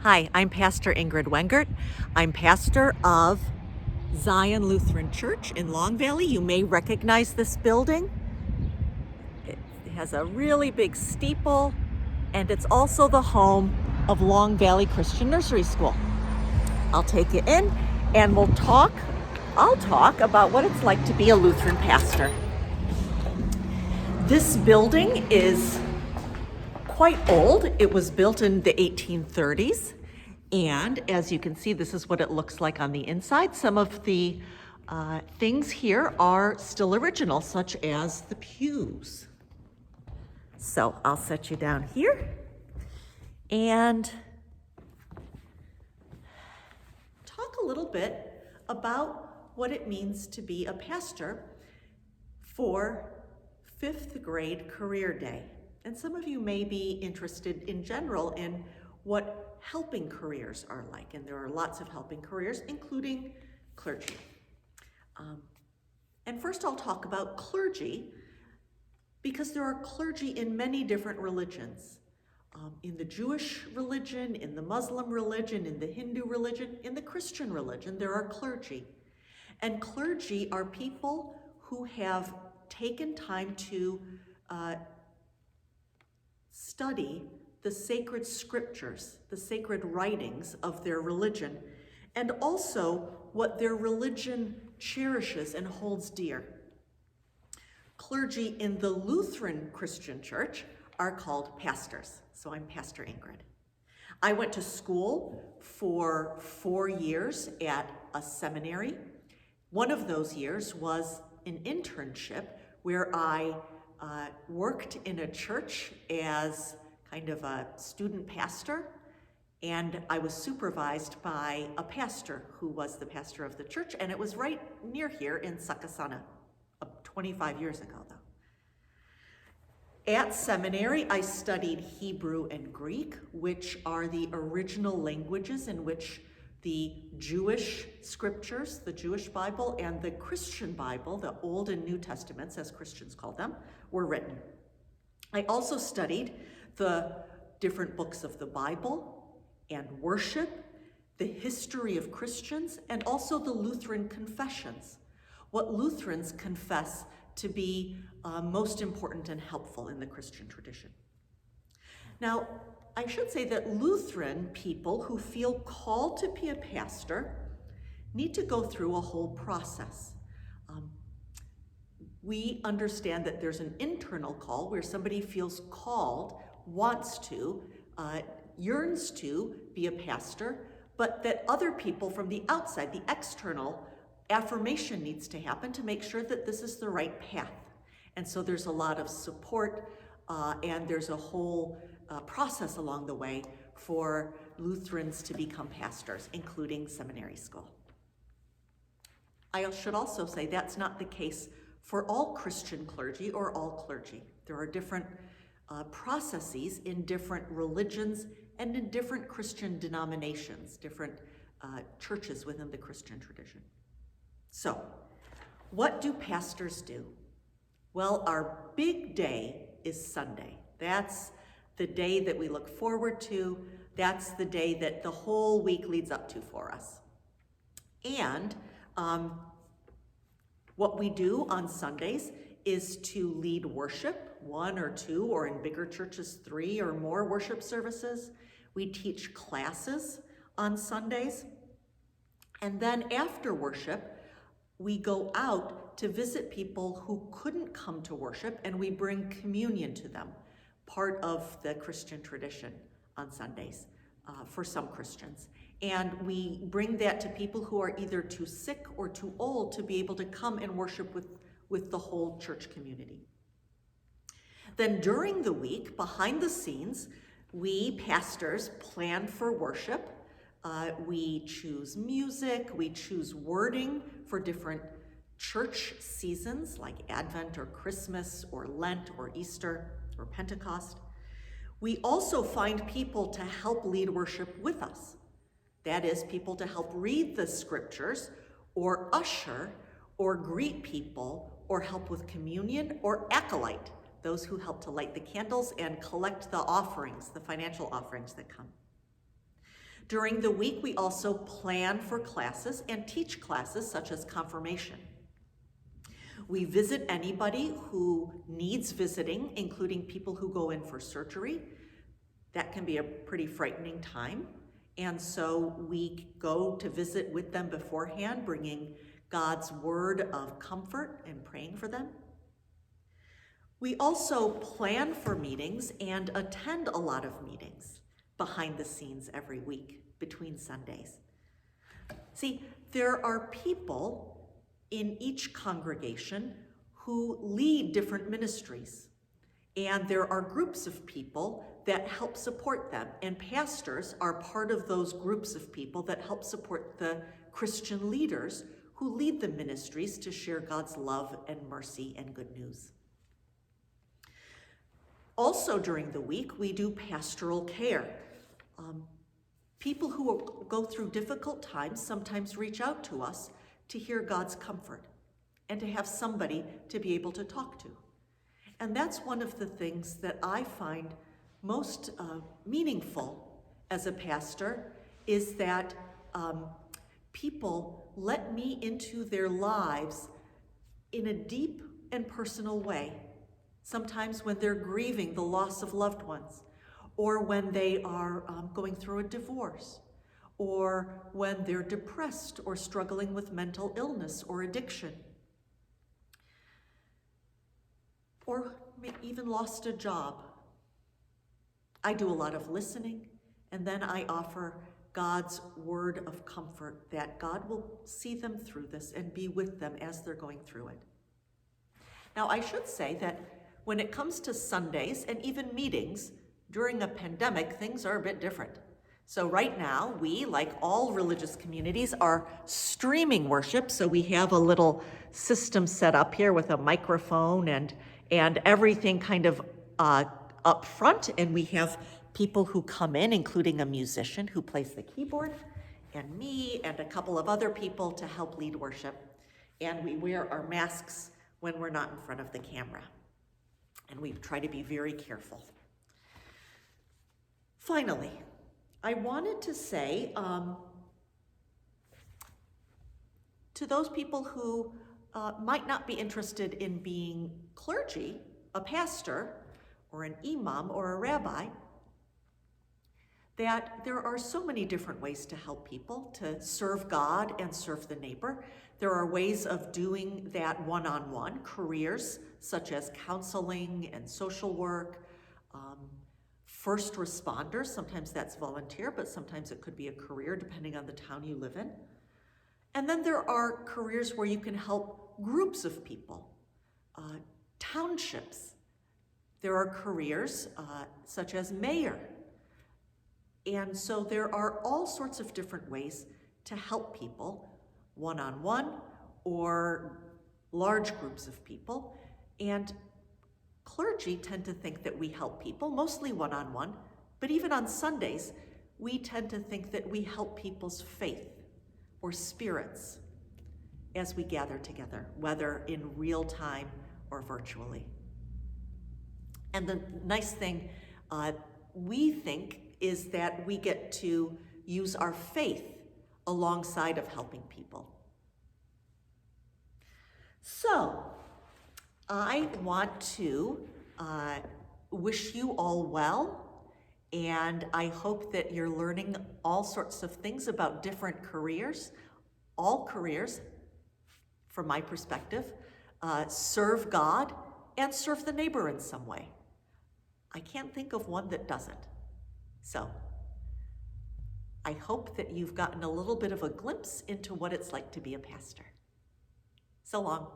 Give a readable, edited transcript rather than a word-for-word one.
Hi, I'm Pastor Ingrid Wengert. I'm pastor of Zion Lutheran Church in Long Valley. You may recognize this building. It has a really big steeple, and it's also the home of Long Valley Christian Nursery School. I'll take you in and I'll talk about what it's like to be a Lutheran pastor. This building is quite old. It was built in the 1830s. And as you can see, this is what it looks like on the inside. Some of the things here are still original, such as the pews. So I'll set you down here and talk a little bit about what it means to be a pastor for 5th grade career day. And some of you may be interested in general in what helping careers are like, and there are lots of helping careers, including clergy. And first I'll talk about clergy, because there are clergy in many different religions. In the Jewish religion, in the Muslim religion, in the Hindu religion, in the Christian religion, there are clergy. And clergy are people who have taken time to study the sacred scriptures, the sacred writings of their religion, and also what their religion cherishes and holds dear. Clergy in the Lutheran Christian Church are called pastors. So I'm Pastor Ingrid. I went to school for 4 years at a seminary. One of those years was an internship where I worked in a church as kind of a student pastor, and I was supervised by a pastor who was the pastor of the church, and it was right near here in Sakasana, 25 years ago though. At seminary, I studied Hebrew and Greek, which are the original languages in which the Jewish scriptures, the Jewish Bible, and the Christian Bible, the Old and New Testaments, as Christians call them, were written. I also studied the different books of the Bible and worship, the history of Christians, and also the Lutheran confessions, what Lutherans confess to be most important and helpful in the Christian tradition. Now, I should say that Lutheran people who feel called to be a pastor need to go through a whole process. We understand that there's an internal call where somebody feels called, wants to, yearns to be a pastor, but that other people from the outside, the external affirmation needs to happen to make sure that this is the right path. And so there's a lot of support and there's a whole process along the way for Lutherans to become pastors, including seminary school. I should also say that's not the case for all Christian clergy or all clergy. There are different processes in different religions and in different Christian denominations, different churches within the Christian tradition. So, what do pastors do? Well, our big day is Sunday. That's the day that we look forward to. That's the day that the whole week leads up to for us. And what we do on Sundays is to lead worship, 1 or 2, or in bigger churches, 3 or more worship services. We teach classes on Sundays. And then after worship, we go out to visit people who couldn't come to worship, and we bring communion to them, part of the Christian tradition on Sundays for some Christians. And we bring that to people who are either too sick or too old to be able to come and worship with the whole church community. Then during the week, behind the scenes, we pastors plan for worship. We choose music, we choose wording for different church seasons like Advent or Christmas or Lent or Easter or Pentecost. We also find people to help lead worship with us. That is, people to help read the scriptures or usher or greet people or help with communion or acolyte, those who help to light the candles and collect the offerings, the financial offerings that come. During the week, we also plan for classes and teach classes such as confirmation. We visit anybody who needs visiting, including people who go in for surgery. That can be a pretty frightening time. And so we go to visit with them beforehand, bringing God's word of comfort and praying for them. We also plan for meetings and attend a lot of meetings behind the scenes every week between Sundays. See, there are people in each congregation who lead different ministries, and there are groups of people that help support them, and pastors are part of those groups of people that help support the Christian leaders who lead the ministries to share God's love and mercy and good news. Also during the week, we do pastoral care. People who go through difficult times sometimes reach out to us to hear God's comfort and to have somebody to be able to talk to. And that's one of the things that I find most meaningful as a pastor, is that people let me into their lives in a deep and personal way. Sometimes when they're grieving the loss of loved ones, or when they are going through a divorce, or when they're depressed or struggling with mental illness or addiction, or even lost a job. I do a lot of listening, and then I offer God's word of comfort that God will see them through this and be with them as they're going through it. Now, I should say that when it comes to Sundays and even meetings, during a pandemic, things are a bit different. So right now, we, like all religious communities, are streaming worship. So we have a little system set up here with a microphone and everything kind of up front. And we have people who come in, including a musician who plays the keyboard, and me and a couple of other people to help lead worship. And we wear our masks when we're not in front of the camera. And we try to be very careful. Finally, I wanted to say to those people who might not be interested in being clergy, a pastor, or an imam, or a rabbi, that there are so many different ways to help people, to serve God and serve the neighbor. There are ways of doing that one-on-one, careers such as counseling and social work, first responders, sometimes that's volunteer, but sometimes it could be a career depending on the town you live in. And then there are careers where you can help groups of people, townships. There are careers such as mayor. And so there are all sorts of different ways to help people, one-on-one or large groups of people. And clergy tend to think that we help people, mostly one-on-one, but even on Sundays, we tend to think that we help people's faith or spirits as we gather together, whether in real time or virtually. And the nice thing we think is that we get to use our faith alongside of helping people. So, I want to wish you all well, and I hope that you're learning all sorts of things about different careers. All careers, from my perspective, serve God and serve the neighbor in some way. I can't think of one that doesn't. So, I hope that you've gotten a little bit of a glimpse into what it's like to be a pastor. So long.